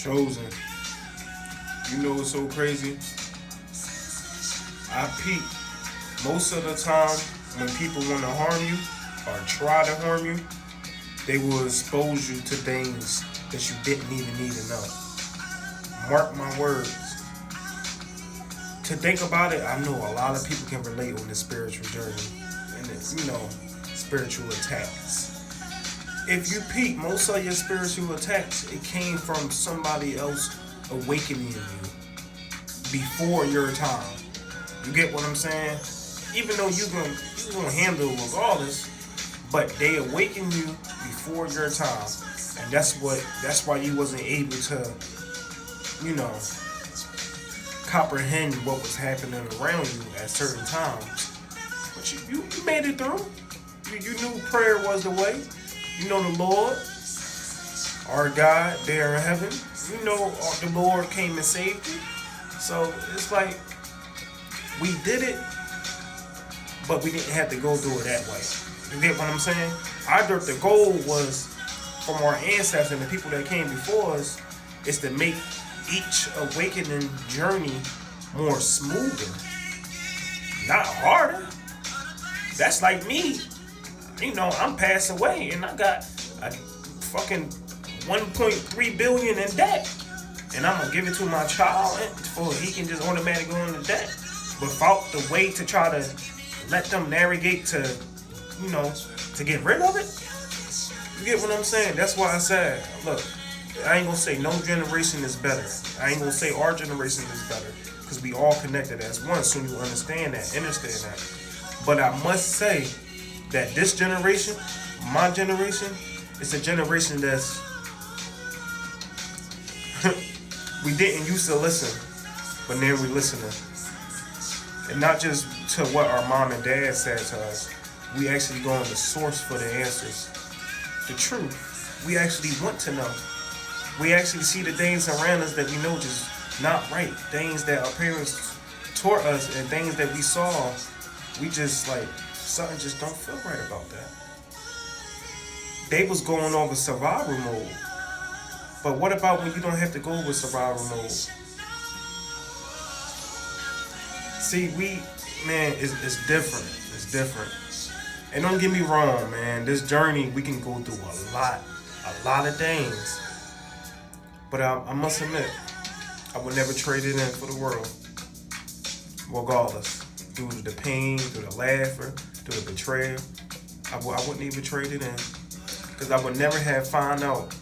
Chosen. You know what's so crazy? I peep. Most of the time, when people want to harm you or try to harm you, they will expose you to things that you didn't even need to know. Mark my words. To think about it, I know a lot of people can relate on this spiritual journey and it's, spiritual attacks. If you peep, most of your spiritual attacks, it came from somebody else awakening you before your time. You get what I'm saying? Even though you're gonna handle it regardless, but they awaken you before your time, and that's why you wasn't able to, comprehend what was happening around you at certain times. But you made it through. You knew prayer was the way. You know the Lord, our God there in heaven. You know the Lord came and saved you. So it's like we did it, but we didn't have to go through it that way. You get what I'm saying? The goal was from our ancestors and the people that came before us is to make each awakening journey more smoother, not harder. That's like me. I'm passed away and I got a fucking 1.3 billion in debt, and I'm gonna give it to my child for he can just automatically go into debt without the way to try to let them navigate to, to get rid of it. You get what I'm saying? That's why I said, look, I ain't gonna say no generation is better. I ain't gonna say our generation is better, because we all connected as one. Soon you understand that. But I must say that this generation, my generation, it's a generation that's we didn't used to listen, but now we listening. And not just to what our mom and dad said to us. We actually go on the source for the answers. The truth. We actually want to know. We actually see the things around us that we know just not right. Things that our parents taught us and things that we saw. We just something just don't feel right about that. They was going over survival mode. But what about when you don't have to go with survival mode? See, it's different. It's different. And don't get me wrong, man. This journey, we can go through a lot of things. But I must admit, I would never trade it in for the world. Regardless. Through the pain, through the laughter, through the betrayal, I wouldn't even trade it in. Because I would never have found out